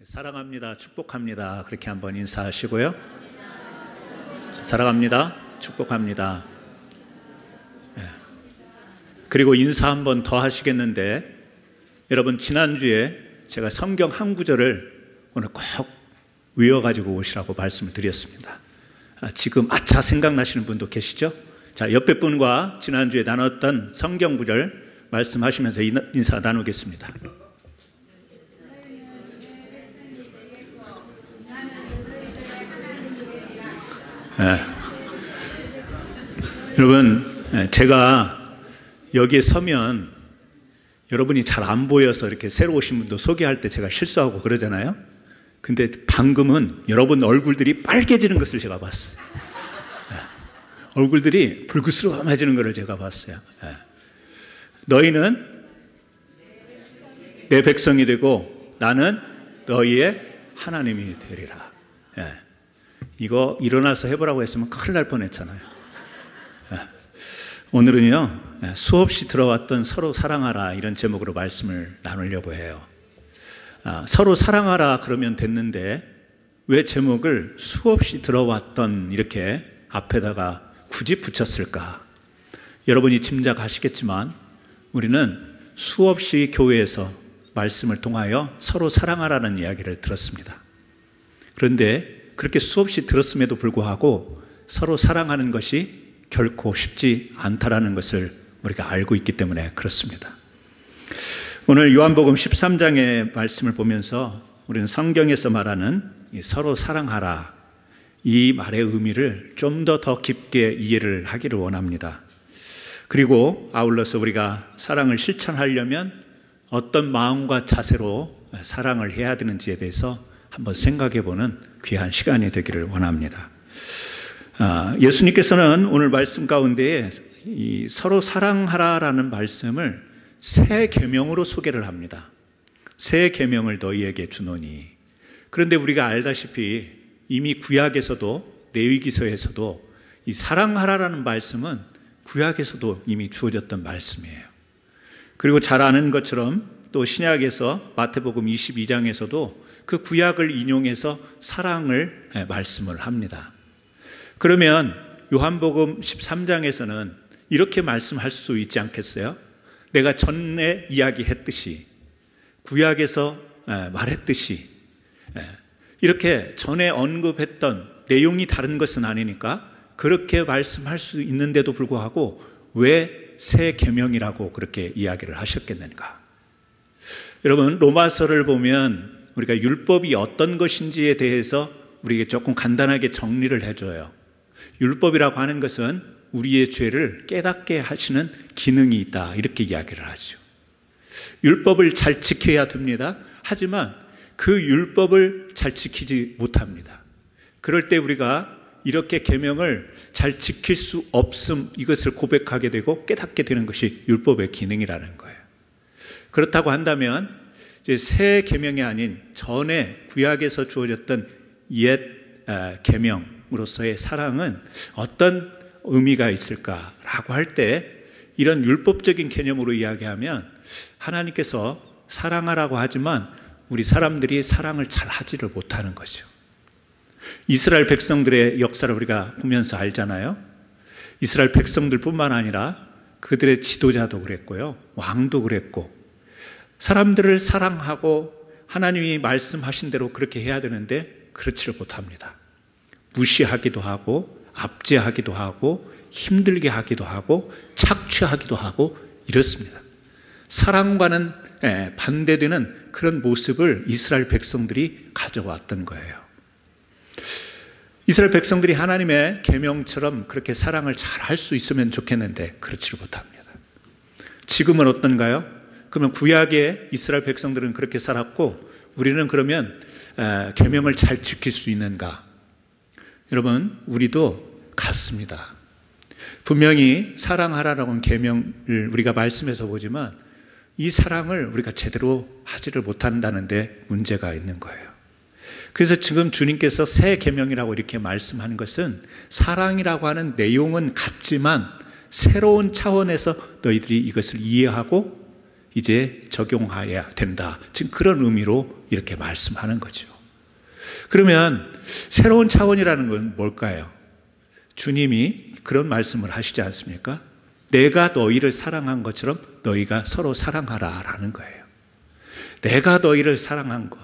사랑합니다. 축복합니다. 그렇게 한번 인사하시고요. 사랑합니다. 축복합니다. 그리고 인사 한번 더 하시겠는데, 여러분 지난주에 제가 성경 한 구절을 오늘 꼭 외워가지고 오시라고 말씀을 드렸습니다. 지금 아차 생각나시는 분도 계시죠? 자, 옆에 분과 지난주에 나눴던 성경 구절 말씀하시면서 인사 나누겠습니다. 여러분, 제가 여기에 서면 여러분이 잘 안 보여서 이렇게 새로 오신 분도 소개할 때 제가 실수하고 그러잖아요. 근데 방금은 여러분 얼굴들이 빨개지는 것을 제가 봤어요. 얼굴들이 불그스름해지는 것을 제가 봤어요. 너희는 내 백성이 되고 나는 너희의 하나님이 되리라. 이거 일어나서 해보라고 했으면 큰일 날 뻔했잖아요. 오늘은요, 수없이 들어왔던 서로 사랑하라 이런 제목으로 말씀을 나누려고 해요. 서로 사랑하라 그러면 됐는데 왜 제목을 수없이 들어왔던 이렇게 앞에다가 굳이 붙였을까? 여러분이 짐작하시겠지만 우리는 수없이 교회에서 말씀을 통하여 서로 사랑하라는 이야기를 들었습니다. 그런데 그렇게 수없이 들었음에도 불구하고 서로 사랑하는 것이 결코 쉽지 않다라는 것을 우리가 알고 있기 때문에 그렇습니다. 오늘 요한복음 13장의 말씀을 보면서 우리는 성경에서 말하는 이 서로 사랑하라, 이 말의 의미를 좀 더 깊게 이해를 하기를 원합니다. 그리고 아울러서 우리가 사랑을 실천하려면 어떤 마음과 자세로 사랑을 해야 되는지에 대해서 한번 생각해 보는 귀한 시간이 되기를 원합니다. 예수님께서는 오늘 말씀 가운데에 이 서로 사랑하라라는 말씀을 새 계명으로 소개를 합니다. 새 계명을 너희에게 주노니. 그런데 우리가 알다시피 이미 구약에서도 레위기서에서도 이 사랑하라라는 말씀은 구약에서도 이미 주어졌던 말씀이에요. 그리고 잘 아는 것처럼 또 신약에서 마태복음 22장에서도 그 구약을 인용해서 사랑을 말씀을 합니다. 그러면 요한복음 13장에서는 이렇게 말씀할 수 있지 않겠어요? 내가 전에 이야기했듯이 구약에서 말했듯이 이렇게 전에 언급했던 내용이 다른 것은 아니니까 그렇게 말씀할 수 있는데도 불구하고 왜 새 계명이라고 그렇게 이야기를 하셨겠는가? 여러분, 로마서를 보면 우리가 율법이 어떤 것인지에 대해서 우리에게 조금 간단하게 정리를 해줘요. 율법이라고 하는 것은 우리의 죄를 깨닫게 하시는 기능이 있다, 이렇게 이야기를 하죠. 율법을 잘 지켜야 됩니다. 하지만 그 율법을 잘 지키지 못합니다. 그럴 때 우리가 이렇게 계명을 잘 지킬 수 없음, 이것을 고백하게 되고 깨닫게 되는 것이 율법의 기능이라는 거예요. 그렇다고 한다면 이제 새 계명이 아닌 전에 구약에서 주어졌던 옛 계명으로서의 사랑은 어떤 의미가 있을까라고 할 때 이런 율법적인 개념으로 이야기하면 하나님께서 사랑하라고 하지만 우리 사람들이 사랑을 잘 하지를 못하는 거죠. 이스라엘 백성들의 역사를 우리가 보면서 알잖아요. 이스라엘 백성들뿐만 아니라 그들의 지도자도 그랬고요, 왕도 그랬고, 사람들을 사랑하고 하나님이 말씀하신 대로 그렇게 해야 되는데 그렇지를 못합니다. 무시하기도 하고 압제하기도 하고 힘들게 하기도 하고 착취하기도 하고 이렇습니다. 사랑과는 반대되는 그런 모습을 이스라엘 백성들이 가져왔던 거예요. 이스라엘 백성들이 하나님의 계명처럼 그렇게 사랑을 잘 할 수 있으면 좋겠는데 그렇지를 못합니다. 지금은 어떤가요? 그러면 구약의 이스라엘 백성들은 그렇게 살았고 우리는 그러면 계명을 잘 지킬 수 있는가? 여러분, 우리도 같습니다. 분명히 사랑하라는 계명을 우리가 말씀에서 보지만 이 사랑을 우리가 제대로 하지를 못한다는 데 문제가 있는 거예요. 그래서 지금 주님께서 새 계명이라고 이렇게 말씀하는 것은 사랑이라고 하는 내용은 같지만 새로운 차원에서 너희들이 이것을 이해하고 이제 적용해야 된다. 지금 그런 의미로 이렇게 말씀하는 거죠. 그러면 새로운 차원이라는 건 뭘까요? 주님이 그런 말씀을 하시지 않습니까? 내가 너희를 사랑한 것처럼 너희가 서로 사랑하라 라는 거예요. 내가 너희를 사랑한 것,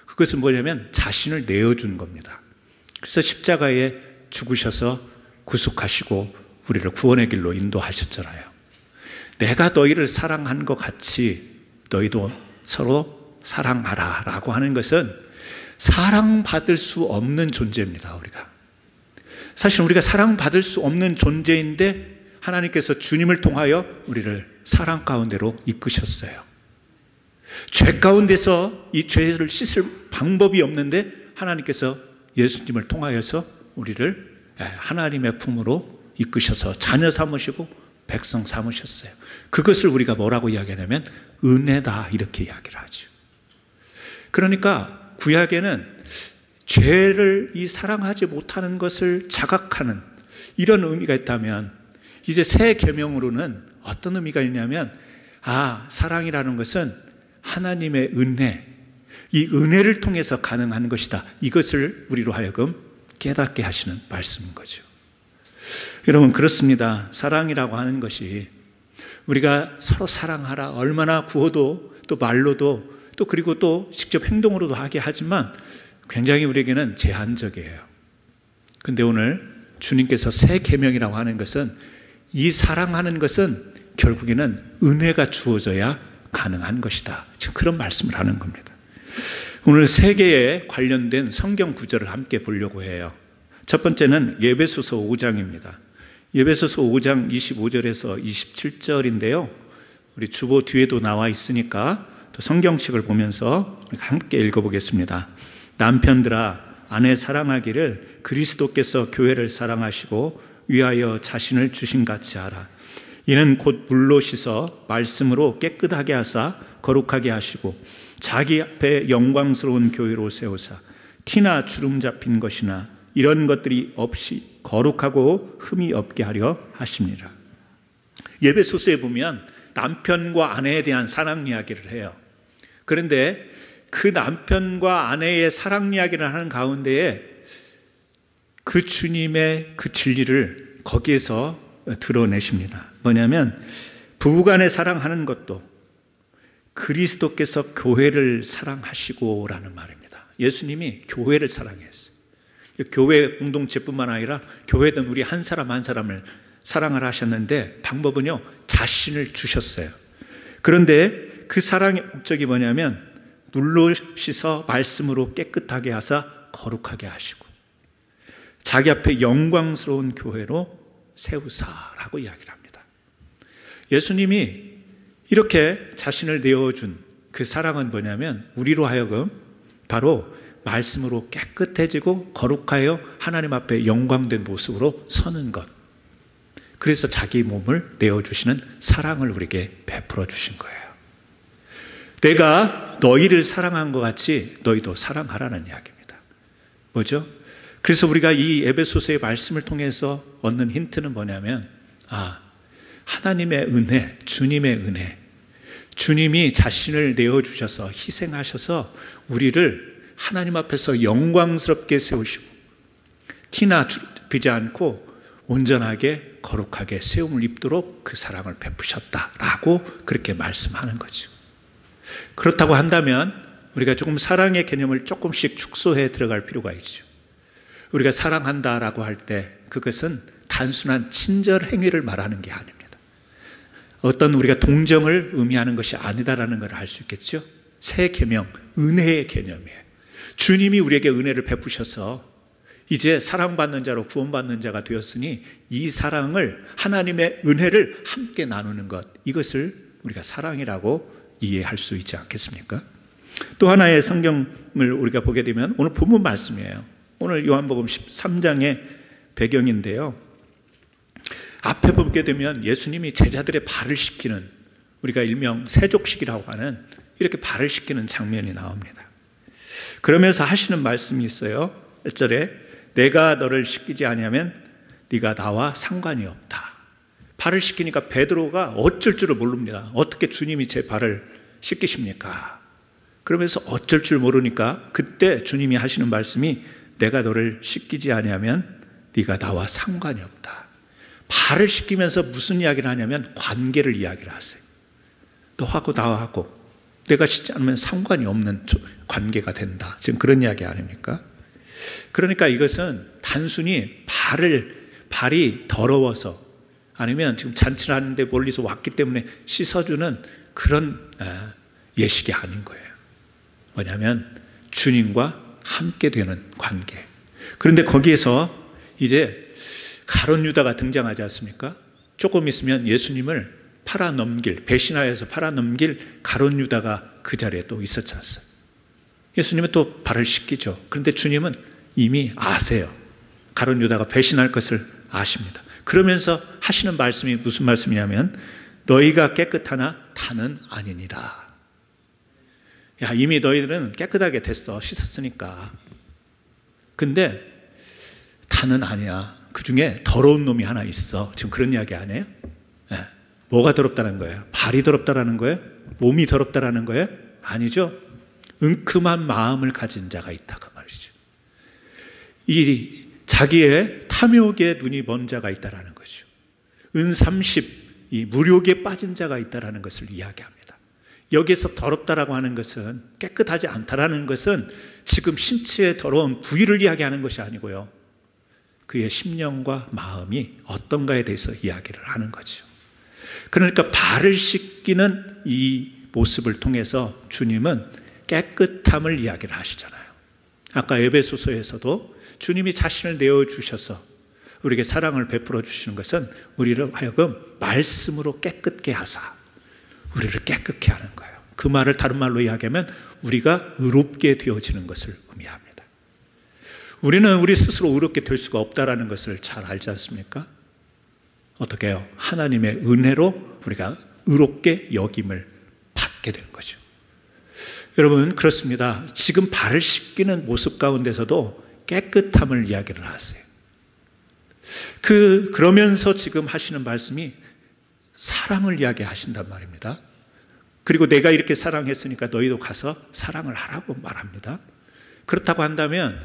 그것은 뭐냐면 자신을 내어준 겁니다. 그래서 십자가에 죽으셔서 구속하시고 우리를 구원의 길로 인도하셨잖아요. 내가 너희를 사랑한 것 같이 너희도 서로 사랑하라 라고 하는 것은 사랑받을 수 없는 존재입니다. 우리가 사실 우리가 사랑받을 수 없는 존재인데 하나님께서 주님을 통하여 우리를 사랑 가운데로 이끄셨어요. 죄 가운데서 이 죄를 씻을 방법이 없는데 하나님께서 예수님을 통하여서 우리를 하나님의 품으로 이끄셔서 자녀 삼으시고 백성 삼으셨어요. 그것을 우리가 뭐라고 이야기하냐면 은혜다 이렇게 이야기를 하죠. 그러니까 구약에는 죄를 이 사랑하지 못하는 것을 자각하는 이런 의미가 있다면 이제 새 계명으로는 어떤 의미가 있냐면 사랑이라는 것은 하나님의 은혜, 이 은혜를 통해서 가능한 것이다. 이것을 우리로 하여금 깨닫게 하시는 말씀인 거죠. 여러분 그렇습니다. 사랑이라고 하는 것이 우리가 서로 사랑하라 얼마나 구호도 또 말로도 또 그리고 또 직접 행동으로도 하게 하지만 굉장히 우리에게는 제한적이에요. 그런데 오늘 주님께서 새 계명이라고 하는 것은 이 사랑하는 것은 결국에는 은혜가 주어져야 가능한 것이다. 지금 그런 말씀을 하는 겁니다. 오늘 세 개에 관련된 성경 구절을 함께 보려고 해요. 첫 번째는 에베소서 5장입니다. 에베소서 5장 25절에서 27절인데요. 우리 주보 뒤에도 나와 있으니까 또 성경책을 보면서 함께 읽어보겠습니다. 남편들아 아내 사랑하기를 그리스도께서 교회를 사랑하시고 위하여 자신을 주신 같이 하라. 이는 곧 물로 씻어 말씀으로 깨끗하게 하사 거룩하게 하시고 자기 앞에 영광스러운 교회로 세우사 티나 주름 잡힌 것이나 이런 것들이 없이 거룩하고 흠이 없게 하려 하십니다. 에베소서에 보면 남편과 아내에 대한 사랑 이야기를 해요. 그런데 그 남편과 아내의 사랑 이야기를 하는 가운데에 그 주님의 그 진리를 거기에서 드러내십니다. 뭐냐면 부부간에 사랑하는 것도 그리스도께서 교회를 사랑하시고 라는 말입니다. 예수님이 교회를 사랑했어요. 교회 공동체뿐만 아니라 교회든 우리 한 사람 한 사람을 사랑을 하셨는데 방법은요 자신을 주셨어요. 그런데 그 사랑의 목적이 뭐냐면 물로 씻어 말씀으로 깨끗하게 하사 거룩하게 하시고 자기 앞에 영광스러운 교회로 세우사라고 이야기를 합니다. 예수님이 이렇게 자신을 내어준 그 사랑은 뭐냐면 우리로 하여금 바로 말씀으로 깨끗해지고 거룩하여 하나님 앞에 영광된 모습으로 서는 것. 그래서 자기 몸을 내어주시는 사랑을 우리에게 베풀어 주신 거예요. 내가 너희를 사랑한 것 같이 너희도 사랑하라는 이야기입니다. 뭐죠? 그래서 우리가 이 에베소서의 말씀을 통해서 얻는 힌트는 뭐냐면 하나님의 은혜, 주님의 은혜, 주님이 자신을 내어주셔서 희생하셔서 우리를 하나님 앞에서 영광스럽게 세우시고 티나 비지 않고 온전하게 거룩하게 세움을 입도록 그 사랑을 베푸셨다라고 그렇게 말씀하는 거죠. 그렇다고 한다면 우리가 조금 사랑의 개념을 조금씩 축소해 들어갈 필요가 있죠. 우리가 사랑한다라고 할 때 그것은 단순한 친절 행위를 말하는 게 아닙니다. 어떤 우리가 동정을 의미하는 것이 아니다라는 걸 알 수 있겠죠. 새 계명, 은혜의 개념이에요. 주님이 우리에게 은혜를 베푸셔서 이제 사랑받는 자로 구원받는 자가 되었으니 이 사랑을 하나님의 은혜를 함께 나누는 것, 이것을 우리가 사랑이라고 이해할 수 있지 않겠습니까? 또 하나의 성경을 우리가 보게 되면 오늘 본문 말씀이에요. 오늘 요한복음 13장의 배경인데요. 앞에 보게 되면 예수님이 제자들의 발을 씻기는, 우리가 일명 세족식이라고 하는 이렇게 발을 씻기는 장면이 나옵니다. 그러면서 하시는 말씀이 있어요. 1절에 내가 너를 씻기지 아니하면 네가 나와 상관이 없다. 발을 씻기니까 베드로가 어쩔 줄을 모릅니다. 어떻게 주님이 제 발을 씻기십니까? 그러면서 어쩔 줄 모르니까 그때 주님이 하시는 말씀이 내가 너를 씻기지 아니하면 네가 나와 상관이 없다. 발을 씻기면서 무슨 이야기를 하냐면 관계를 이야기를 하세요. 너하고 나하고 내가 씻지 않으면 상관이 없는 관계가 된다. 지금 그런 이야기 아닙니까? 그러니까 이것은 단순히 발이 더러워서 아니면 지금 잔치를 하는데 멀리서 왔기 때문에 씻어주는 그런 예식이 아닌 거예요. 뭐냐면 주님과 함께 되는 관계. 그런데 거기에서 이제 가룟 유다가 등장하지 않습니까? 조금 있으면 예수님을 배신하여서 팔아넘길 가룟 유다가 그 자리에 또 있었지 않습니까? 예수님은 또 발을 씻기죠. 그런데 주님은 이미 아세요. 가룟 유다가 배신할 것을 아십니다. 그러면서 하시는 말씀이 무슨 말씀이냐면 너희가 깨끗하나 다는 아니니라. 야, 이미 너희들은 깨끗하게 됐어. 씻었으니까. 근데 다는 아니야. 그 중에 더러운 놈이 하나 있어. 지금 그런 이야기 아니에요? 네. 뭐가 더럽다는 거예요? 발이 더럽다라는 거예요? 몸이 더럽다라는 거예요? 아니죠. 은큼한 마음을 가진 자가 있다 그 말이죠. 이 자기의 탐욕에 눈이 먼 자가 있다라는 거죠. 은30 이 무욕에 빠진 자가 있다라는 것을 이야기합니다. 여기에서 더럽다라고 하는 것은 깨끗하지 않다라는 것은 지금 신체의 더러운 부위를 이야기하는 것이 아니고요. 그의 심령과 마음이 어떤가에 대해서 이야기를 하는 거죠. 그러니까 발을 씻기는 이 모습을 통해서 주님은 깨끗함을 이야기를 하시잖아요. 아까 에베소서에서도 주님이 자신을 내어주셔서 우리에게 사랑을 베풀어 주시는 것은 우리를 하여금 말씀으로 깨끗게 하사 우리를 깨끗게 하는 거예요. 그 말을 다른 말로 이야기하면 우리가 의롭게 되어지는 것을 의미합니다. 우리는 우리 스스로 의롭게 될 수가 없다는 것을 잘 알지 않습니까? 어떻게 해요? 하나님의 은혜로 우리가 의롭게 여김을 받게 되는 거죠. 여러분 그렇습니다. 지금 발을 씻기는 모습 가운데서도 깨끗함을 이야기를 하세요. 그러면서 지금 하시는 말씀이 사랑을 이야기하신단 말입니다. 그리고 내가 이렇게 사랑했으니까 너희도 가서 사랑을 하라고 말합니다. 그렇다고 한다면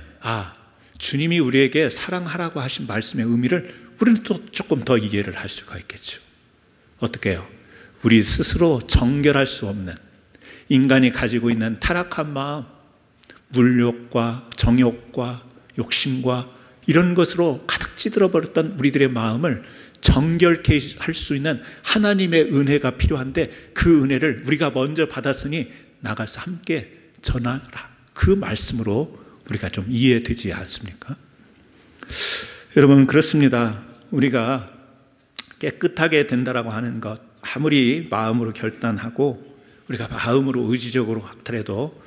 주님이 우리에게 사랑하라고 하신 말씀의 의미를 우리는 또 조금 더 이해를 할 수가 있겠죠. 어떻게 해요? 우리 스스로 정결할 수 없는 인간이 가지고 있는 타락한 마음, 물욕과 정욕과 욕심과 이런 것으로 가득 찌들어 버렸던 우리들의 마음을 정결케 할 수 있는 하나님의 은혜가 필요한데 그 은혜를 우리가 먼저 받았으니 나가서 함께 전하라. 그 말씀으로 우리가 좀 이해되지 않습니까? 여러분 그렇습니다. 우리가 깨끗하게 된다라고 하는 것 아무리 마음으로 결단하고 우리가 마음으로 의지적으로 하더라도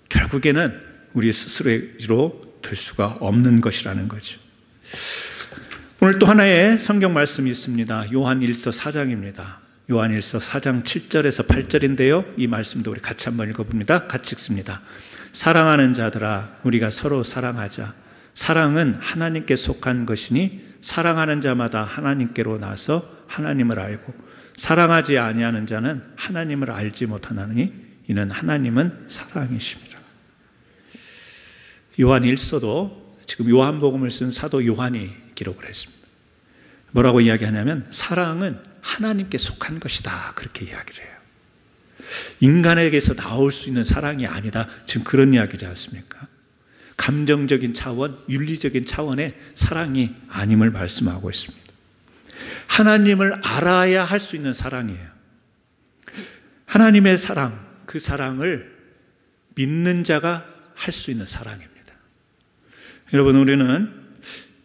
결국에는 우리 스스로로 될 수가 없는 것이라는 거죠. 오늘 또 하나의 성경 말씀이 있습니다. 요한일서 4장입니다. 요한일서 4장 7절에서 8절인데요. 이 말씀도 우리 같이 한번 읽어봅니다. 같이 읽습니다. 사랑하는 자들아 우리가 서로 사랑하자. 사랑은 하나님께 속한 것이니 사랑하는 자마다 하나님께로 나서 하나님을 알고 사랑하지 아니하는 자는 하나님을 알지 못하나니 이는 하나님은 사랑이십니다. 요한일서도 지금 요한복음을 쓴 사도 요한이 기록을 했습니다. 뭐라고 이야기하냐면 사랑은 하나님께 속한 것이다 그렇게 이야기를 해요. 인간에게서 나올 수 있는 사랑이 아니다. 지금 그런 이야기지 않습니까? 감정적인 차원, 윤리적인 차원의 사랑이 아님을 말씀하고 있습니다. 하나님을 알아야 할 수 있는 사랑이에요. 하나님의 사랑, 그 사랑을 믿는 자가 할 수 있는 사랑입니다. 여러분 우리는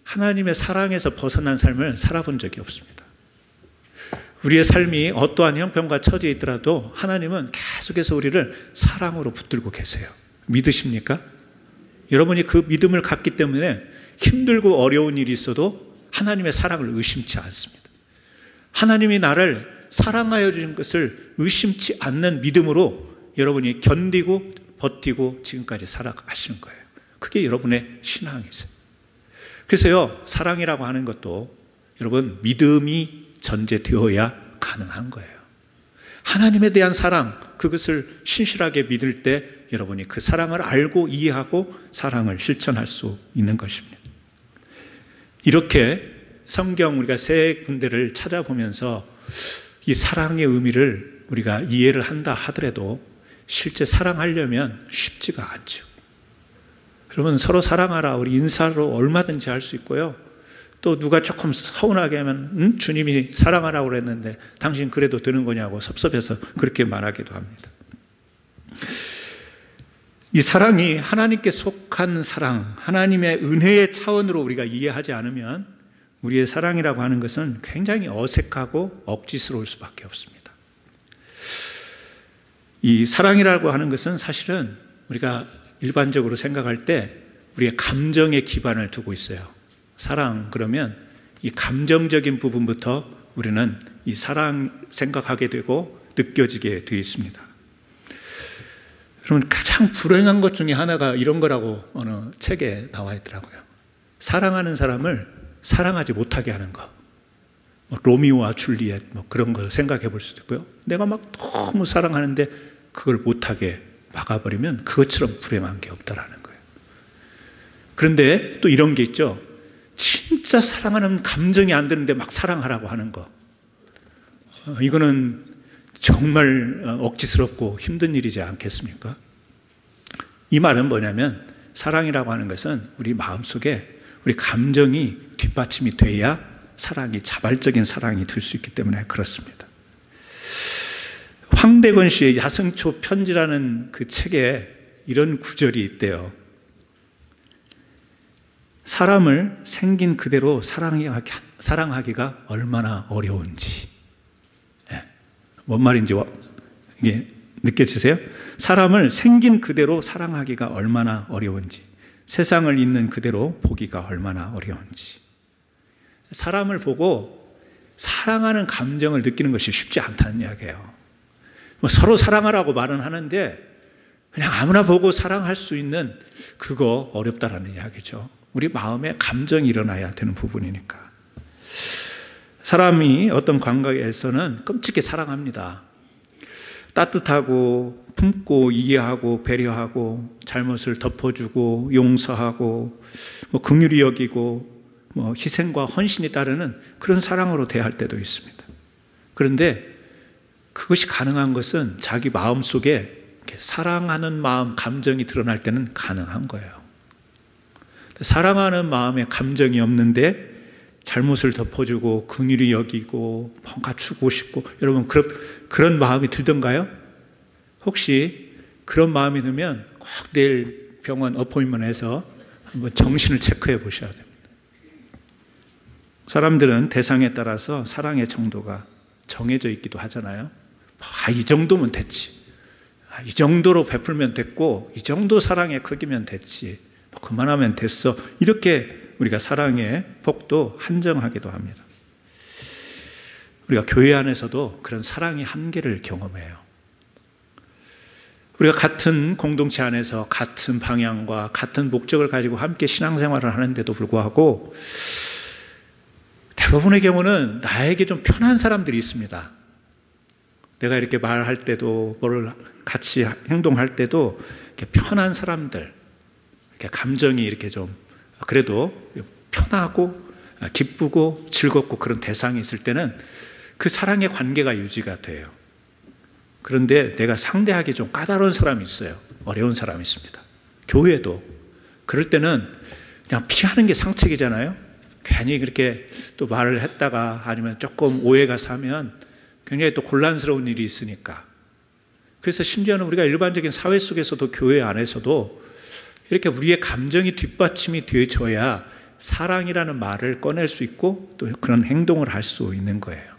하나님의 사랑에서 벗어난 삶을 살아본 적이 없습니다. 우리의 삶이 어떠한 형편과 처지에 있더라도 하나님은 계속해서 우리를 사랑으로 붙들고 계세요. 믿으십니까? 여러분이 그 믿음을 갖기 때문에 힘들고 어려운 일이 있어도 하나님의 사랑을 의심치 않습니다. 하나님이 나를 사랑하여 주신 것을 의심치 않는 믿음으로 여러분이 견디고 버티고 지금까지 살아가시는 거예요. 그게 여러분의 신앙이세요. 그래서요, 사랑이라고 하는 것도 여러분 믿음이 전제되어야 가능한 거예요. 하나님에 대한 사랑, 그것을 신실하게 믿을 때 여러분이 그 사랑을 알고 이해하고 사랑을 실천할 수 있는 것입니다. 이렇게 성경 우리가 세 군데를 찾아보면서 이 사랑의 의미를 우리가 이해를 한다 하더라도 실제 사랑하려면 쉽지가 않죠. 여러분, 서로 사랑하라, 우리 인사로 얼마든지 할 수 있고요. 또 누가 조금 서운하게 하면 주님이 사랑하라고 그랬는데 당신 그래도 되는 거냐고 섭섭해서 그렇게 말하기도 합니다. 이 사랑이 하나님께 속한 사랑, 하나님의 은혜의 차원으로 우리가 이해하지 않으면 우리의 사랑이라고 하는 것은 굉장히 어색하고 억지스러울 수밖에 없습니다. 이 사랑이라고 하는 것은 사실은 우리가 일반적으로 생각할 때 우리의 감정에 기반을 두고 있어요. 사랑 그러면 이 감정적인 부분부터 우리는 이 사랑 생각하게 되고 느껴지게 되어 있습니다. 여러분, 가장 불행한 것 중에 하나가 이런 거라고 어느 책에 나와 있더라고요. 사랑하는 사람을 사랑하지 못하게 하는 거. 로미오와 줄리엣 그런 걸 생각해 볼 수도 있고요. 내가 막 너무 사랑하는데 그걸 못하게 막아버리면 그것처럼 불행한 게 없다라는 거예요. 그런데 또 이런 게 있죠. 진짜 사랑하는 감정이 안 드는데 막 사랑하라고 하는 거. 이거는 정말 억지스럽고 힘든 일이지 않겠습니까? 이 말은 뭐냐면 사랑이라고 하는 것은 우리 마음속에 우리 감정이 뒷받침이 돼야 사랑이 자발적인 사랑이 될 수 있기 때문에 그렇습니다. 황백원 씨의 야승초 편지라는 그 책에 이런 구절이 있대요. 사람을 생긴 그대로 사랑하기가 얼마나 어려운지. 뭔 말인지 이게 느껴지세요? 사람을 생긴 그대로 사랑하기가 얼마나 어려운지, 세상을 있는 그대로 보기가 얼마나 어려운지. 사람을 보고 사랑하는 감정을 느끼는 것이 쉽지 않다는 이야기예요. 서로 사랑하라고 말은 하는데 그냥 아무나 보고 사랑할 수 있는 그거 어렵다라는 이야기죠. 우리 마음에 감정이 일어나야 되는 부분이니까. 사람이 어떤 관계에서는 끔찍히 사랑합니다. 따뜻하고 품고 이해하고 배려하고 잘못을 덮어주고 용서하고 긍휼히 여기고 희생과 헌신이 따르는 그런 사랑으로 대할 때도 있습니다. 그런데 그것이 가능한 것은 자기 마음속에 사랑하는 마음, 감정이 드러날 때는 가능한 거예요. 사랑하는 마음에 감정이 없는데 잘못을 덮어주고 긍휼히 여기고 뭔가 주고 싶고, 여러분 그런 마음이 들던가요? 혹시 그런 마음이 들면 꼭 내일 병원 어포인트해서 한번 정신을 체크해 보셔야 됩니다. 사람들은 대상에 따라서 사랑의 정도가 정해져 있기도 하잖아요. 이 정도면 됐지. 이 정도로 베풀면 됐고 이 정도 사랑의 크기면 됐지. 그만하면 됐어. 이렇게 우리가 사랑의 폭도 한정하기도 합니다. 우리가 교회 안에서도 그런 사랑의 한계를 경험해요. 우리가 같은 공동체 안에서 같은 방향과 같은 목적을 가지고 함께 신앙생활을 하는데도 불구하고 대부분의 경우는 나에게 좀 편한 사람들이 있습니다. 내가 이렇게 말할 때도 뭘 같이 행동할 때도 이렇게 편한 사람들, 이렇게 감정이 이렇게 좀 그래도 편하고 기쁘고 즐겁고 그런 대상이 있을 때는 그 사랑의 관계가 유지가 돼요. 그런데 내가 상대하기 좀 까다로운 사람이 있어요. 어려운 사람이 있습니다. 교회도 그럴 때는 그냥 피하는 게 상책이잖아요. 괜히 그렇게 또 말을 했다가 아니면 조금 오해가 사면 굉장히 또 곤란스러운 일이 있으니까. 그래서 심지어는 우리가 일반적인 사회 속에서도 교회 안에서도 이렇게 우리의 감정이 뒷받침이 되어져야 사랑이라는 말을 꺼낼 수 있고 또 그런 행동을 할 수 있는 거예요.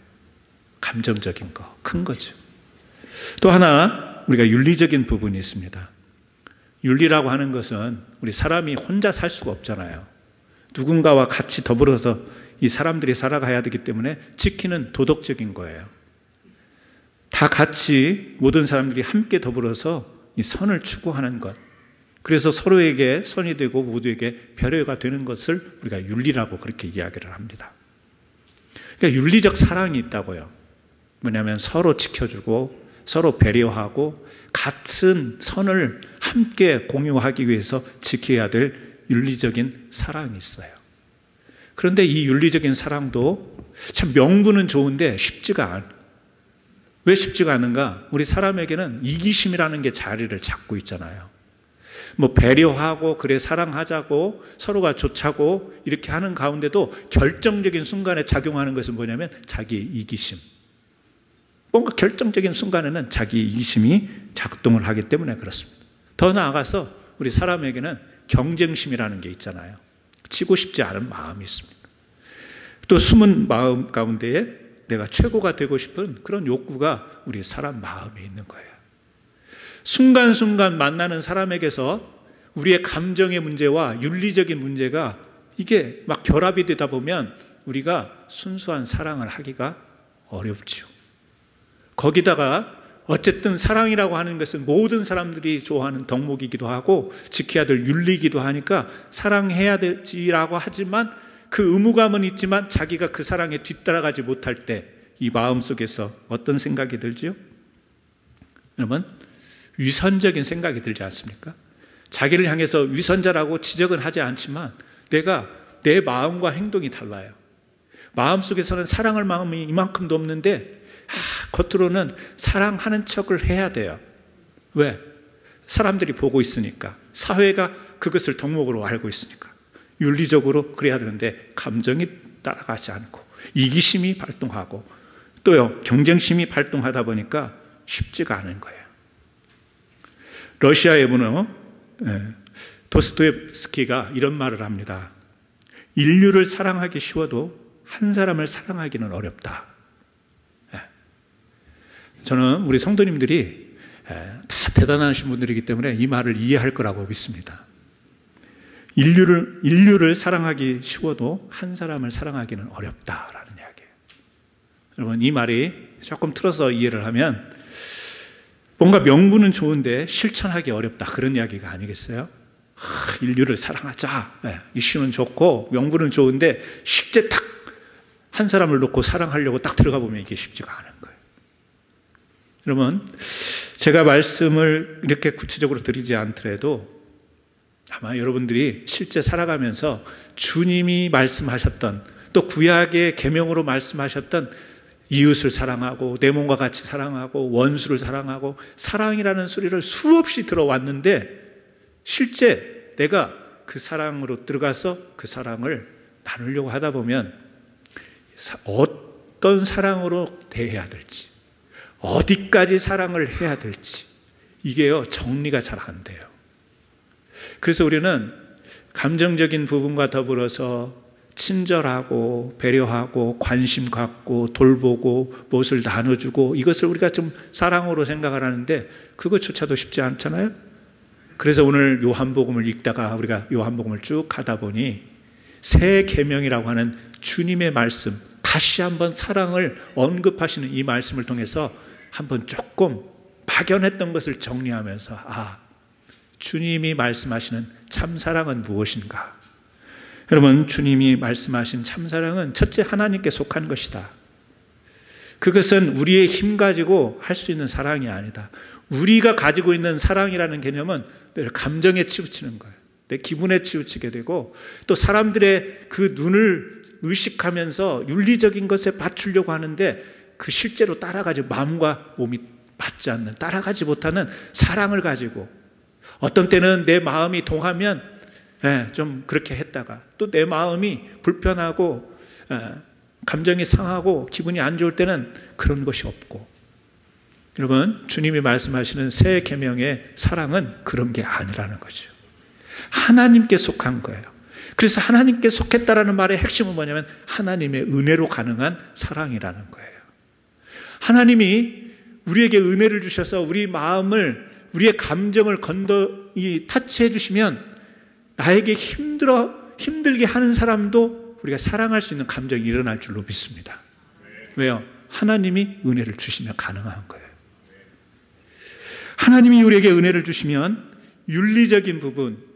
감정적인 거, 큰 거죠. 또 하나 우리가 윤리적인 부분이 있습니다. 윤리라고 하는 것은 우리 사람이 혼자 살 수가 없잖아요. 누군가와 같이 더불어서 이 사람들이 살아가야 되기 때문에 지키는 도덕적인 거예요. 다 같이 모든 사람들이 함께 더불어서 이 선을 추구하는 것, 그래서 서로에게 선이 되고 모두에게 배려가 되는 것을 우리가 윤리라고 그렇게 이야기를 합니다. 그러니까 윤리적 사랑이 있다고요. 뭐냐면 서로 지켜주고 서로 배려하고 같은 선을 함께 공유하기 위해서 지켜야 될 윤리적인 사랑이 있어요. 그런데 이 윤리적인 사랑도 참 명분은 좋은데 쉽지가 않아요. 왜 쉽지가 않은가? 우리 사람에게는 이기심이라는 게 자리를 잡고 있잖아요. 뭐 배려하고 그래 사랑하자고 서로가 좋자고 이렇게 하는 가운데도 결정적인 순간에 작용하는 것은 뭐냐면 자기의 이기심. 뭔가 결정적인 순간에는 자기 이기심이 작동을 하기 때문에 그렇습니다. 더 나아가서 우리 사람에게는 경쟁심이라는 게 있잖아요. 지고 싶지 않은 마음이 있습니다. 또 숨은 마음 가운데에 내가 최고가 되고 싶은 그런 욕구가 우리 사람 마음에 있는 거예요. 순간순간 만나는 사람에게서 우리의 감정의 문제와 윤리적인 문제가 이게 막 결합이 되다 보면 우리가 순수한 사랑을 하기가 어렵지요. 거기다가 어쨌든 사랑이라고 하는 것은 모든 사람들이 좋아하는 덕목이기도 하고 지켜야 될 윤리이기도 하니까 사랑해야 되지라고 하지만 그 의무감은 있지만 자기가 그 사랑에 뒤따라가지 못할 때 이 마음속에서 어떤 생각이 들죠? 여러분, 위선적인 생각이 들지 않습니까? 자기를 향해서 위선자라고 지적은 하지 않지만 내 마음과 행동이 달라요. 마음속에서는 사랑할 마음이 이만큼도 없는데 겉으로는 사랑하는 척을 해야 돼요. 왜? 사람들이 보고 있으니까. 사회가 그것을 덕목으로 알고 있으니까. 윤리적으로 그래야 되는데 감정이 따라가지 않고 이기심이 발동하고 또요 경쟁심이 발동하다 보니까 쉽지가 않은 거예요. 러시아의 문어 도스토옙스키가 이런 말을 합니다. 인류를 사랑하기 쉬워도 한 사람을 사랑하기는 어렵다. 저는 우리 성도님들이 다 대단하신 분들이기 때문에 이 말을 이해할 거라고 믿습니다. 인류를 사랑하기 쉬워도 한 사람을 사랑하기는 어렵다라는 이야기예요. 여러분, 이 말이 조금 틀어서 이해를 하면 뭔가 명분은 좋은데 실천하기 어렵다 그런 이야기가 아니겠어요? 인류를 사랑하자. 이슈는 좋고 명분은 좋은데 실제 딱 한 사람을 놓고 사랑하려고 딱 들어가 보면 이게 쉽지가 않은 거예요. 여러분, 제가 말씀을 이렇게 구체적으로 드리지 않더라도 아마 여러분들이 실제 살아가면서 주님이 말씀하셨던 또 구약의 계명으로 말씀하셨던 이웃을 사랑하고 내 몸과 같이 사랑하고 원수를 사랑하고 사랑이라는 소리를 수없이 들어왔는데 실제 내가 그 사랑으로 들어가서 그 사랑을 나누려고 하다 보면 어떤 사랑으로 대해야 될지 어디까지 사랑을 해야 될지 이게요 정리가 잘 안 돼요. 그래서 우리는 감정적인 부분과 더불어서 친절하고 배려하고 관심 갖고 돌보고 무엇을 나눠주고 이것을 우리가 좀 사랑으로 생각을 하는데 그것조차도 쉽지 않잖아요. 그래서 오늘 요한복음을 읽다가 우리가 요한복음을 쭉 가다 보니 새 계명이라고 하는 주님의 말씀 다시 한번 사랑을 언급하시는 이 말씀을 통해서 한번 조금 막연했던 것을 정리하면서 주님이 말씀하시는 참사랑은 무엇인가? 여러분, 주님이 말씀하신 참사랑은 첫째 하나님께 속한 것이다. 그것은 우리의 힘 가지고 할 수 있는 사랑이 아니다. 우리가 가지고 있는 사랑이라는 개념은 늘 감정에 치우치는 거예요. 내 기분에 치우치게 되고 또 사람들의 그 눈을 의식하면서 윤리적인 것에 맞추려고 하는데 그 실제로 따라가지 마음과 몸이 맞지 않는 따라가지 못하는 사랑을 가지고 어떤 때는 내 마음이 동하면 좀 그렇게 했다가 또 내 마음이 불편하고 감정이 상하고 기분이 안 좋을 때는 그런 것이 없고 여러분 주님이 말씀하시는 새 계명의 사랑은 그런 게 아니라는 거죠. 하나님께 속한 거예요. 그래서 하나님께 속했다라는 말의 핵심은 뭐냐면 하나님의 은혜로 가능한 사랑이라는 거예요. 하나님이 우리에게 은혜를 주셔서 우리 마음을 우리의 감정을 타치해 주시면 나에게 힘들게 하는 사람도 우리가 사랑할 수 있는 감정이 일어날 줄로 믿습니다. 왜요? 하나님이 은혜를 주시면 가능한 거예요. 하나님이 우리에게 은혜를 주시면 윤리적인 부분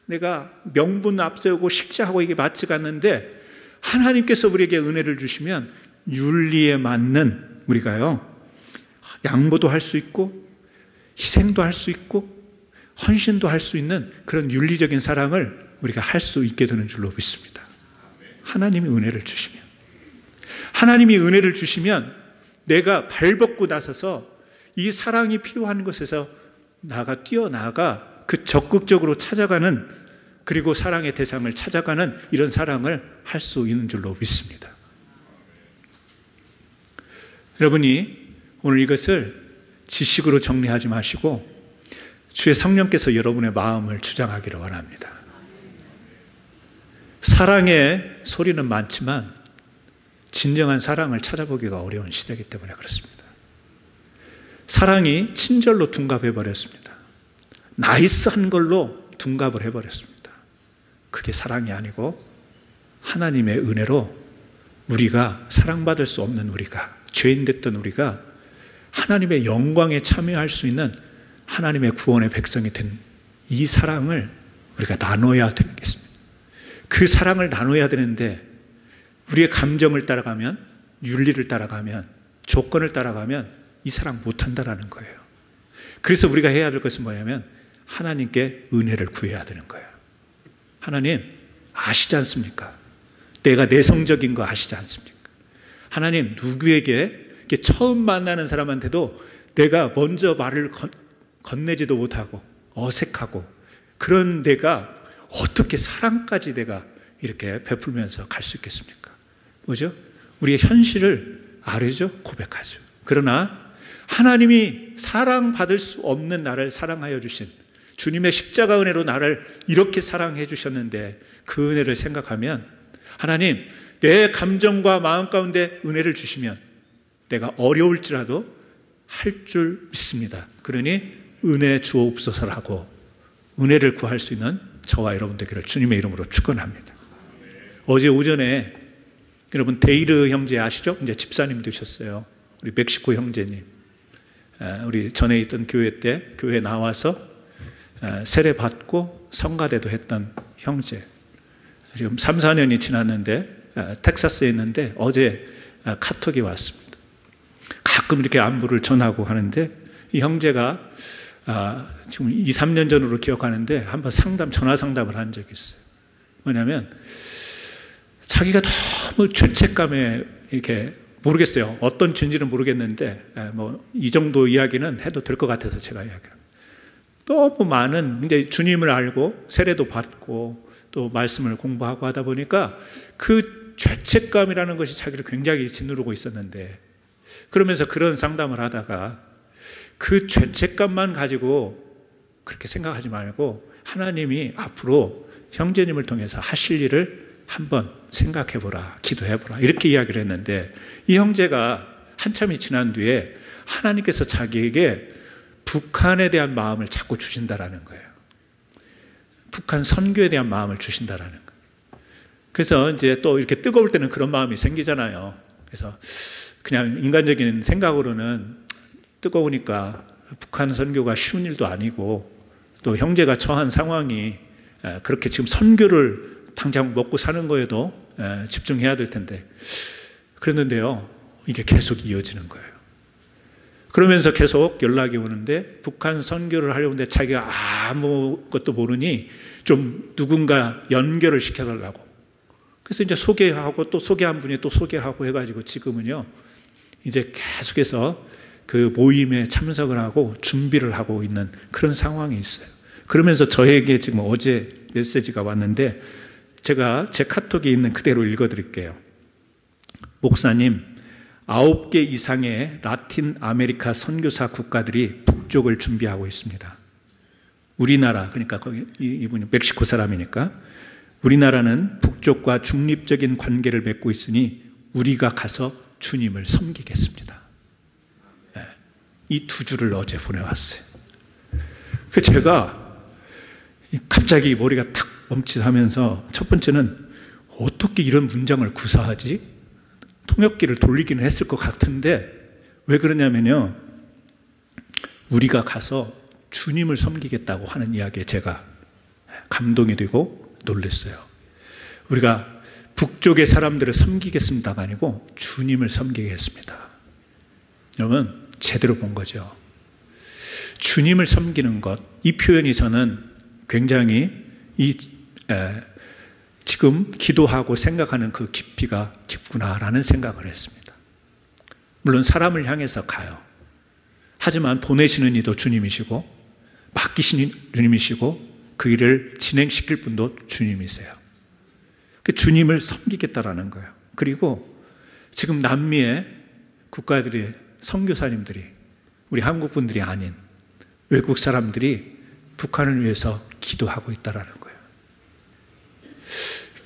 내가 명분 앞세우고 식사하고 이게 맞지가 않는데 하나님께서 우리에게 은혜를 주시면 윤리에 맞는 우리가요, 양보도 할 수 있고 희생도 할 수 있고 헌신도 할 수 있는 그런 윤리적인 사랑을 우리가 할 수 있게 되는 줄로 믿습니다. 하나님이 은혜를 주시면, 하나님이 은혜를 주시면 내가 발벗고 나서서 이 사랑이 필요한 곳에서 뛰어나가 그 적극적으로 찾아가는, 그리고 사랑의 대상을 찾아가는 이런 사랑을 할 수 있는 줄로 믿습니다. 여러분이 오늘 이것을 지식으로 정리하지 마시고 주의 성령께서 여러분의 마음을 주장하기를 원합니다. 사랑의 소리는 많지만 진정한 사랑을 찾아보기가 어려운 시대이기 때문에 그렇습니다. 사랑이 친절로 둔갑해 버렸습니다. 나이스한 걸로 둔갑을 해버렸습니다. 그게 사랑이 아니고 하나님의 은혜로 우리가 사랑받을 수 없는 우리가, 죄인 됐던 우리가 하나님의 영광에 참여할 수 있는 하나님의 구원의 백성이 된 이 사랑을 우리가 나눠야 되겠습니다. 그 사랑을 나눠야 되는데 우리의 감정을 따라가면, 윤리를 따라가면, 조건을 따라가면 이 사랑 못한다라는 거예요. 그래서 우리가 해야 될 것은 뭐냐면 하나님께 은혜를 구해야 되는 거예요. 하나님 아시지 않습니까? 내가 내성적인 거 아시지 않습니까? 하나님 누구에게 처음 만나는 사람한테도 내가 먼저 말을 건네지도 못하고 어색하고 그런 내가 어떻게 사랑까지 내가 이렇게 베풀면서 갈 수 있겠습니까? 뭐죠? 우리의 현실을 아뢰죠, 고백하죠. 그러나 하나님이 사랑받을 수 없는 나를 사랑하여 주신 주님의 십자가 은혜로 나를 이렇게 사랑해 주셨는데 그 은혜를 생각하면 하나님 내 감정과 마음 가운데 은혜를 주시면 내가 어려울지라도 할 줄 믿습니다. 그러니 은혜 주옵소서라고 은혜를 구할 수 있는 저와 여러분 되기를 주님의 이름으로 축원합니다. 어제 오전에 여러분 데이르 형제 아시죠? 이제 집사님 되셨어요. 우리 멕시코 형제님. 우리 전에 있던 교회 때 교회 나와서 세례 받고 성가대도 했던 형제. 지금 3, 4년이 지났는데 텍사스에 있는데 어제 카톡이 왔습니다. 가끔 이렇게 안부를 전하고 하는데 이 형제가 지금 2, 3년 전으로 기억하는데 한번 전화 상담을 한 적이 있어요. 뭐냐면 자기가 너무 죄책감에 이렇게 모르겠어요. 어떤 죄인지는 모르겠는데 이 정도 이야기는 해도 될 것 같아서 제가 이야기를 너무 많은 이제 주님을 알고 세례도 받고 또 말씀을 공부하고 하다 보니까 그 죄책감이라는 것이 자기를 굉장히 짓누르고 있었는데 그러면서 그런 상담을 하다가 그 죄책감만 가지고 그렇게 생각하지 말고 하나님이 앞으로 형제님을 통해서 하실 일을 한번 생각해보라, 기도해보라 이렇게 이야기를 했는데 이 형제가 한참이 지난 뒤에 하나님께서 자기에게 북한에 대한 마음을 자꾸 주신다라는 거예요. 북한 선교에 대한 마음을 주신다라는 거예요. 그래서 이제 또 이렇게 뜨거울 때는 그런 마음이 생기잖아요. 그래서 그냥 인간적인 생각으로는 뜨거우니까 북한 선교가 쉬운 일도 아니고 또 형제가 처한 상황이 그렇게 지금 선교를 당장 먹고 사는 거에도 집중해야 될 텐데 그랬는데요. 이게 계속 이어지는 거예요. 그러면서 계속 연락이 오는데 북한 선교를 하려는데 자기가 아무것도 모르니 좀 누군가 연결을 시켜달라고. 그래서 이제 소개하고 또 소개한 분이 또 소개하고 해가지고 지금은요. 이제 계속해서 그 모임에 참석을 하고 준비를 하고 있는 그런 상황이 있어요. 그러면서 저에게 지금 어제 메시지가 왔는데 제가 제 카톡에 있는 그대로 읽어드릴게요. 목사님, 9개 이상의 라틴 아메리카 선교사 국가들이 북쪽을 준비하고 있습니다. 우리나라, 그러니까 이분이 멕시코 사람이니까 우리나라는 북쪽과 중립적인 관계를 맺고 있으니 우리가 가서 주님을 섬기겠습니다. 이 두 줄을 어제 보내왔어요. 그 제가 갑자기 머리가 탁 멈칫하면서 첫 번째는 어떻게 이런 문장을 구사하지? 통역기를 돌리기는 했을 것 같은데 왜 그러냐면요. 우리가 가서 주님을 섬기겠다고 하는 이야기에 제가 감동이 되고 놀랐어요. 우리가 북쪽의 사람들을 섬기겠습니다가 아니고 주님을 섬기겠습니다. 여러분, 제대로 본 거죠. 주님을 섬기는 것, 이 표현이 저는 굉장히 지금 기도하고 생각하는 그 깊이가 깊구나라는 생각을 했습니다. 물론 사람을 향해서 가요. 하지만 보내시는 이도 주님이시고 맡기시는 주님이시고 그 일을 진행시킬 분도 주님이세요. 그 주님을 섬기겠다라는 거예요. 그리고 지금 남미의 국가들이 선교사님들이 우리 한국 분들이 아닌 외국 사람들이 북한을 위해서 기도하고 있다라는 거예요.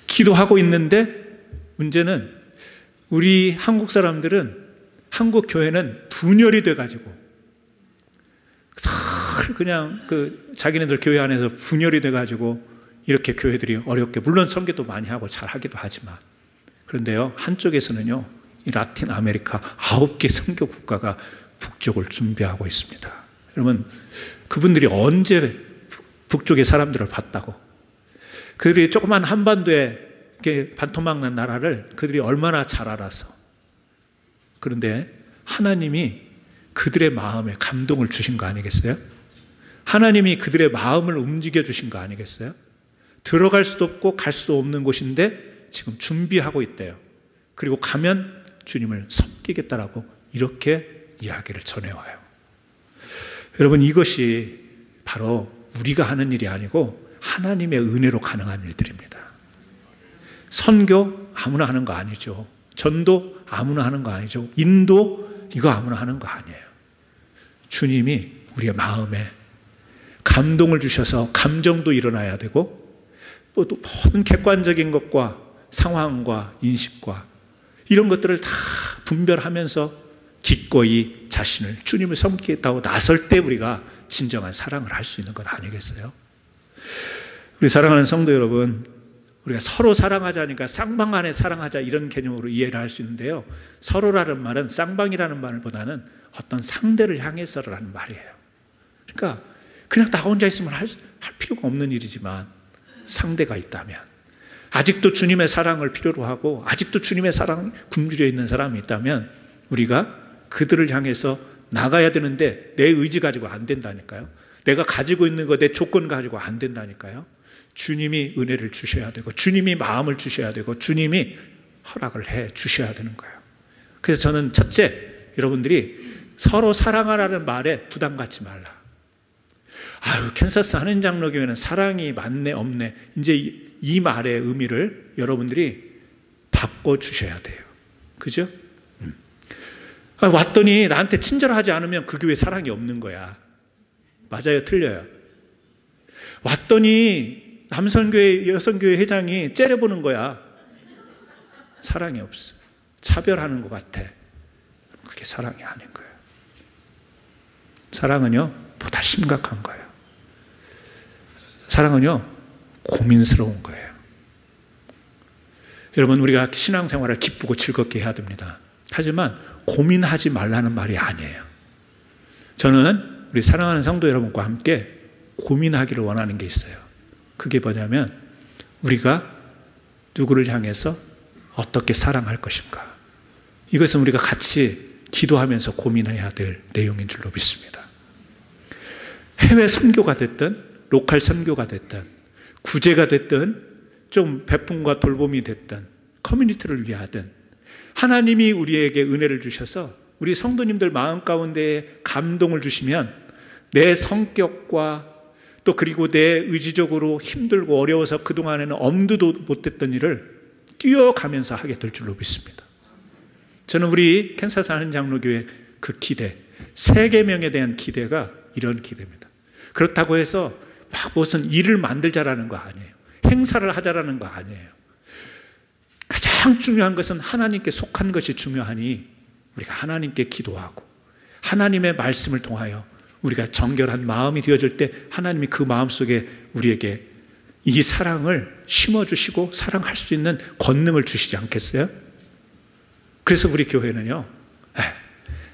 기도하고 있는데 문제는 우리 한국 사람들은 한국 교회는 분열이 돼가지고 그냥 자기네들 교회 안에서 분열이 돼가지고 이렇게 교회들이 어렵게, 물론 선교도 많이 하고 잘하기도 하지만, 그런데요, 한쪽에서는요, 이 라틴 아메리카 9개 선교 국가가 북쪽을 준비하고 있습니다. 여러분, 그분들이 언제 북쪽의 사람들을 봤다고? 그들이 조그만 한반도에 이렇게 반토막 난 나라를 그들이 얼마나 잘 알아서. 그런데 하나님이 그들의 마음에 감동을 주신 거 아니겠어요? 하나님이 그들의 마음을 움직여 주신 거 아니겠어요? 들어갈 수도 없고 갈 수도 없는 곳인데 지금 준비하고 있대요. 그리고 가면 주님을 섬기겠다라고 이렇게 이야기를 전해와요. 여러분, 이것이 바로 우리가 하는 일이 아니고 하나님의 은혜로 가능한 일들입니다. 선교 아무나 하는 거 아니죠. 전도 아무나 하는 거 아니죠. 인도 이거 아무나 하는 거 아니에요. 주님이 우리의 마음에 감동을 주셔서 감정도 일어나야 되고 또 모든 객관적인 것과 상황과 인식과 이런 것들을 다 분별하면서 기꺼이 자신을 주님을 섬기겠다고 나설 때 우리가 진정한 사랑을 할 수 있는 것 아니겠어요? 우리 사랑하는 성도 여러분, 우리가 서로 사랑하자니까 쌍방 안에 사랑하자 이런 개념으로 이해를 할 수 있는데요, 서로라는 말은 쌍방이라는 말보다는 어떤 상대를 향해서라는 말이에요. 그러니까 그냥 나 혼자 있으면 할 필요가 없는 일이지만 상대가 있다면, 아직도 주님의 사랑을 필요로 하고 아직도 주님의 사랑 굶주려 있는 사람이 있다면 우리가 그들을 향해서 나가야 되는데 내 의지 가지고 안 된다니까요. 내가 가지고 있는 거 내 조건 가지고 안 된다니까요. 주님이 은혜를 주셔야 되고 주님이 마음을 주셔야 되고 주님이 허락을 해 주셔야 되는 거예요. 그래서 저는 첫째, 여러분들이 서로 사랑하라는 말에 부담 갖지 말라. 아유, 캔사스 한인장로교회는 사랑이 많네 없네, 이제 이 말의 의미를 여러분들이 바꿔주셔야 돼요. 그죠? 왔더니 나한테 친절하지 않으면 그 교회 사랑이 없는 거야. 맞아요? 틀려요? 왔더니 남성교회 여성교회 회장이 째려보는 거야. 사랑이 없어. 차별하는 것 같아. 그게 사랑이 아닌 거예요. 사랑은요, 보다 심각한 거예요. 사랑은요, 고민스러운 거예요. 여러분, 우리가 신앙생활을 기쁘고 즐겁게 해야 됩니다. 하지만 고민하지 말라는 말이 아니에요. 저는 우리 사랑하는 성도 여러분과 함께 고민하기를 원하는 게 있어요. 그게 뭐냐면 우리가 누구를 향해서 어떻게 사랑할 것인가. 이것은 우리가 같이 기도하면서 고민해야 될 내용인 줄로 믿습니다. 해외 선교가 됐든 로컬 선교가 됐든 구제가 됐든 좀 베품과 돌봄이 됐든 커뮤니티를 위하든 하나님이 우리에게 은혜를 주셔서 우리 성도님들 마음 가운데에 감동을 주시면 내 성격과 또 그리고 내 의지적으로 힘들고 어려워서 그동안에는 엄두도 못 댔던 일을 뛰어가면서 하게 될 줄로 믿습니다. 저는 우리 캔사스 한인장로교회 그 기대, 세계명에 대한 기대가 이런 기대입니다. 그렇다고 해서 막 무슨 일을 만들자라는 거 아니에요. 행사를 하자라는 거 아니에요. 가장 중요한 것은 하나님께 속한 것이 중요하니 우리가 하나님께 기도하고 하나님의 말씀을 통하여 우리가 정결한 마음이 되어질 때 하나님이 그 마음속에 우리에게 이 사랑을 심어주시고 사랑할 수 있는 권능을 주시지 않겠어요? 그래서 우리 교회는요,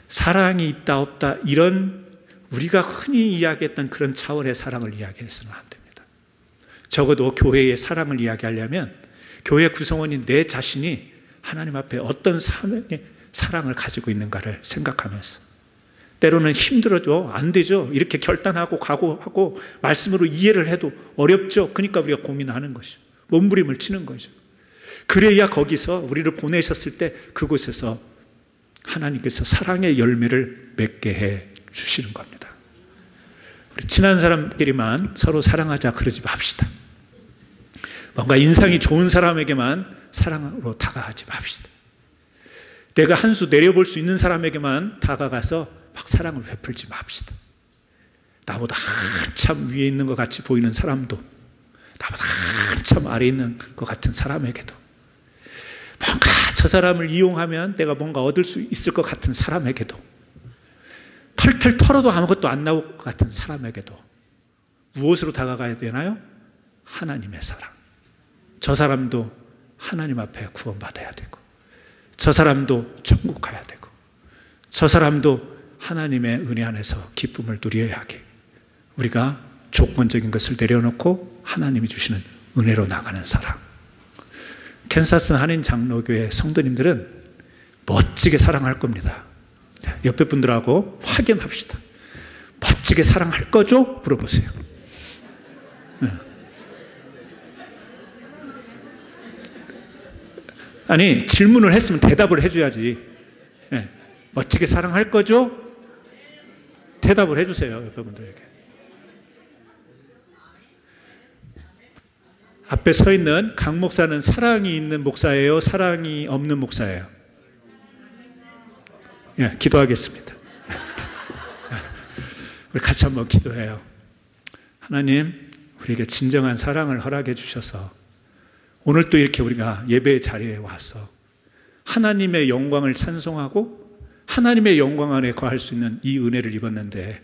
사랑이 있다 없다 이런 우리가 흔히 이야기했던 그런 차원의 사랑을 이야기해서는 안 됩니다. 적어도 교회의 사랑을 이야기하려면 교회 구성원인 내 자신이 하나님 앞에 어떤 사랑을 가지고 있는가를 생각하면서, 때로는 힘들어져, 안 되죠. 이렇게 결단하고 각오하고 말씀으로 이해를 해도 어렵죠. 그러니까 우리가 고민하는 것이죠. 몸부림을 치는 거죠. 그래야 거기서 우리를 보내셨을 때 그곳에서 하나님께서 사랑의 열매를 맺게 해 주시는 겁니다. 우리 친한 사람끼리만 서로 사랑하자 그러지 맙시다. 뭔가 인상이 좋은 사람에게만 사랑으로 다가가지 맙시다. 내가 한 수 내려볼 수 있는 사람에게만 다가가서 막 사랑을 베풀지 맙시다. 나보다 한참 위에 있는 것 같이 보이는 사람도, 나보다 한참 아래에 있는 것 같은 사람에게도, 뭔가 저 사람을 이용하면 내가 뭔가 얻을 수 있을 것 같은 사람에게도, 털털 털어도 아무것도 안 나올 것 같은 사람에게도 무엇으로 다가가야 되나요? 하나님의 사랑. 저 사람도 하나님 앞에 구원받아야 되고, 저 사람도 천국 가야 되고, 저 사람도 하나님의 은혜 안에서 기쁨을 누려야 하게, 우리가 조건적인 것을 내려놓고 하나님이 주시는 은혜로 나가는 사랑. 캔사스 한인 장로교회 성도님들은 멋지게 사랑할 겁니다. 옆에 분들하고 확인합시다. 멋지게 사랑할 거죠? 물어보세요. 아니, 질문을 했으면 대답을 해줘야지. 멋지게 사랑할 거죠? 대답을 해주세요, 옆에 분들에게. 앞에 서 있는 강 목사는 사랑이 있는 목사예요? 사랑이 없는 목사예요? 예, 기도하겠습니다. 우리 같이 한번 기도해요. 하나님, 우리에게 진정한 사랑을 허락해 주셔서 오늘 또 이렇게 우리가 예배의 자리에 와서 하나님의 영광을 찬송하고 하나님의 영광 안에 거할 수 있는 이 은혜를 입었는데,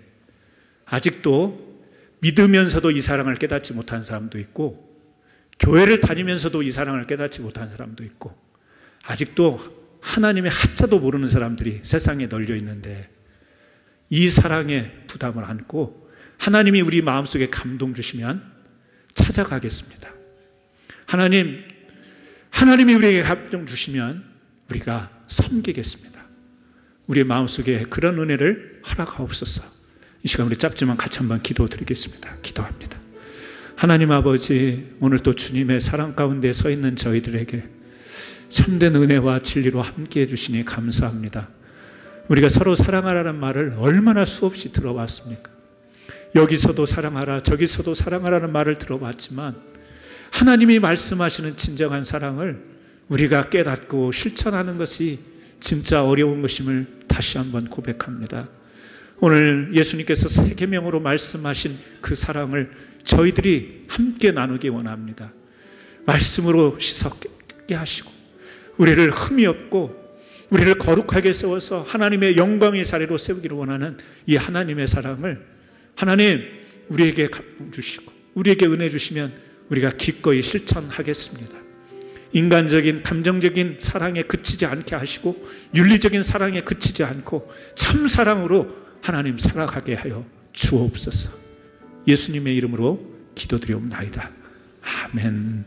아직도 믿으면서도 이 사랑을 깨닫지 못한 사람도 있고, 교회를 다니면서도 이 사랑을 깨닫지 못한 사람도 있고, 아직도 하나님의 하자도 모르는 사람들이 세상에 널려 있는데, 이 사랑의 부담을 안고 하나님이 우리 마음속에 감동 주시면 찾아가겠습니다. 하나님이 우리에게 감동 주시면 우리가 섬기겠습니다. 우리의 마음속에 그런 은혜를 허락하옵소서. 이 시간 우리 짧지만 같이 한번 기도드리겠습니다. 기도합니다. 하나님 아버지, 오늘 또 주님의 사랑 가운데 서 있는 저희들에게 참된 은혜와 진리로 함께해 주시니 감사합니다. 우리가 서로 사랑하라는 말을 얼마나 수없이 들어봤습니까? 여기서도 사랑하라, 저기서도 사랑하라는 말을 들어봤지만 하나님이 말씀하시는 진정한 사랑을 우리가 깨닫고 실천하는 것이 진짜 어려운 것임을 다시 한번 고백합니다. 오늘 예수님께서 새 계명으로 말씀하신 그 사랑을 저희들이 함께 나누기 원합니다. 말씀으로 씻게 하시고 우리를 흠이 없고 우리를 거룩하게 세워서 하나님의 영광의 자리로 세우기를 원하는 이 하나님의 사랑을 하나님 우리에게 주시고 우리에게 은혜 주시면 우리가 기꺼이 실천하겠습니다. 인간적인 감정적인 사랑에 그치지 않게 하시고 윤리적인 사랑에 그치지 않고 참 사랑으로 하나님 살아가게 하여 주옵소서. 예수님의 이름으로 기도드리옵나이다. 아멘.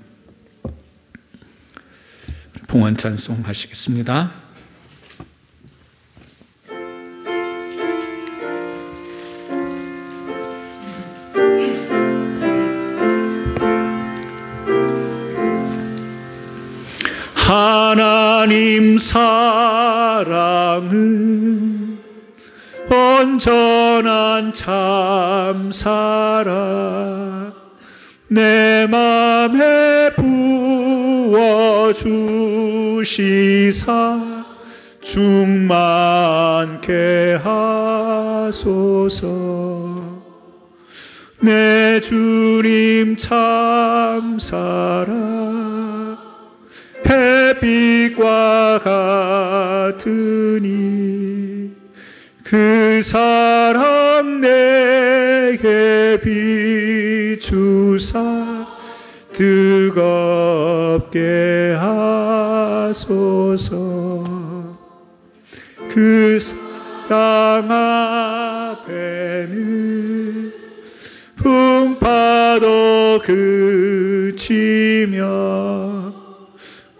봉헌 찬송 하시겠습니다. 하나님 사랑은 온전한 참 사랑 내 맘에 부어주시사 충만케 하소서. 내 주님 참 사랑 햇빛과 같으니 그 사랑 내게 비추사 뜨겁게 하소서. 그 사랑 앞에는 풍파도 그치며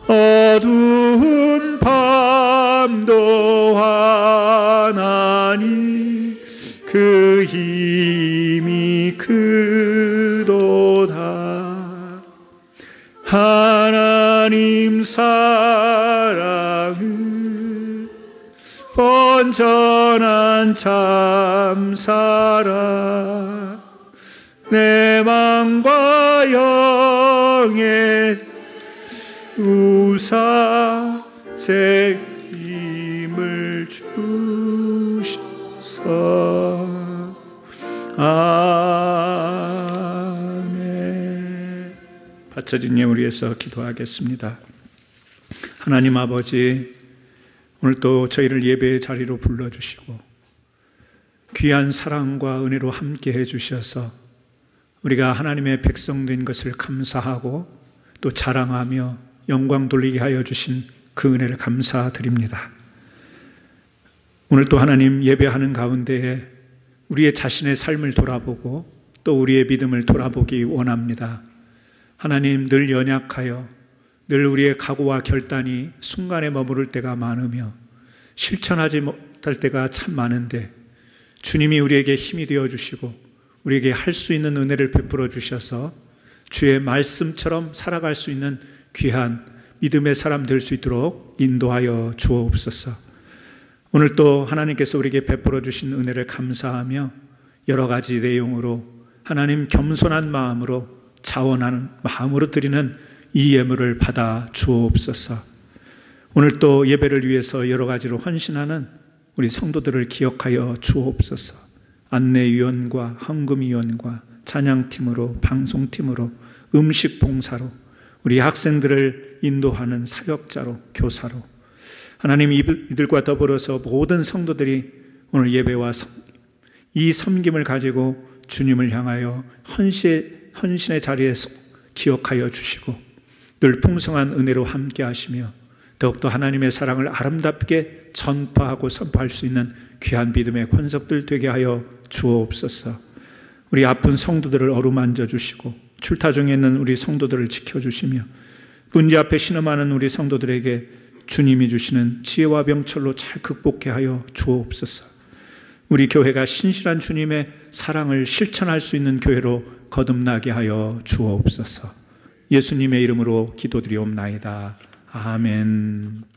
어두운 밤도 하나님 그 힘이 크도다. 하나님 사랑은 온전한 참사랑 내 맘과 영의 우사 새 힘을 주셔서 아멘. 바쳐진 예물 위해서 기도하겠습니다. 하나님 아버지, 오늘 또 저희를 예배의 자리로 불러주시고 귀한 사랑과 은혜로 함께 해주셔서 우리가 하나님의 백성 된 것을 감사하고 또 자랑하며 영광 돌리게 하여 주신 그 은혜를 감사드립니다. 오늘 또 하나님 예배하는 가운데에 우리의 자신의 삶을 돌아보고 또 우리의 믿음을 돌아보기 원합니다. 하나님, 늘 연약하여 늘 우리의 각오와 결단이 순간에 머무를 때가 많으며 실천하지 못할 때가 참 많은데 주님이 우리에게 힘이 되어 주시고 우리에게 할 수 있는 은혜를 베풀어 주셔서 주의 말씀처럼 살아갈 수 있는 귀한 믿음의 사람 될 수 있도록 인도하여 주옵소서. 오늘 또 하나님께서 우리에게 베풀어 주신 은혜를 감사하며 여러 가지 내용으로 하나님 겸손한 마음으로 자원하는 마음으로 드리는 이 예물을 받아 주옵소서. 오늘 또 예배를 위해서 여러 가지로 헌신하는 우리 성도들을 기억하여 주옵소서. 안내위원과 헌금위원과 찬양팀으로 방송팀으로 음식 봉사로 우리 학생들을 인도하는 사역자로 교사로 하나님 이들과 더불어서 모든 성도들이 오늘 예배와 이 섬김을 가지고 주님을 향하여 헌신의 자리에서 기억하여 주시고 늘 풍성한 은혜로 함께 하시며 더욱더 하나님의 사랑을 아름답게 전파하고 선포할 수 있는 귀한 믿음의 권속들 되게 하여 주옵소서. 우리 아픈 성도들을 어루만져 주시고 출타 중에 있는 우리 성도들을 지켜주시며 문제 앞에 신음하는 우리 성도들에게 주님이 주시는 지혜와 명철로 잘 극복해 하여 주옵소서. 우리 교회가 신실한 주님의 사랑을 실천할 수 있는 교회로 거듭나게 하여 주옵소서. 예수님의 이름으로 기도드리옵나이다. 아멘.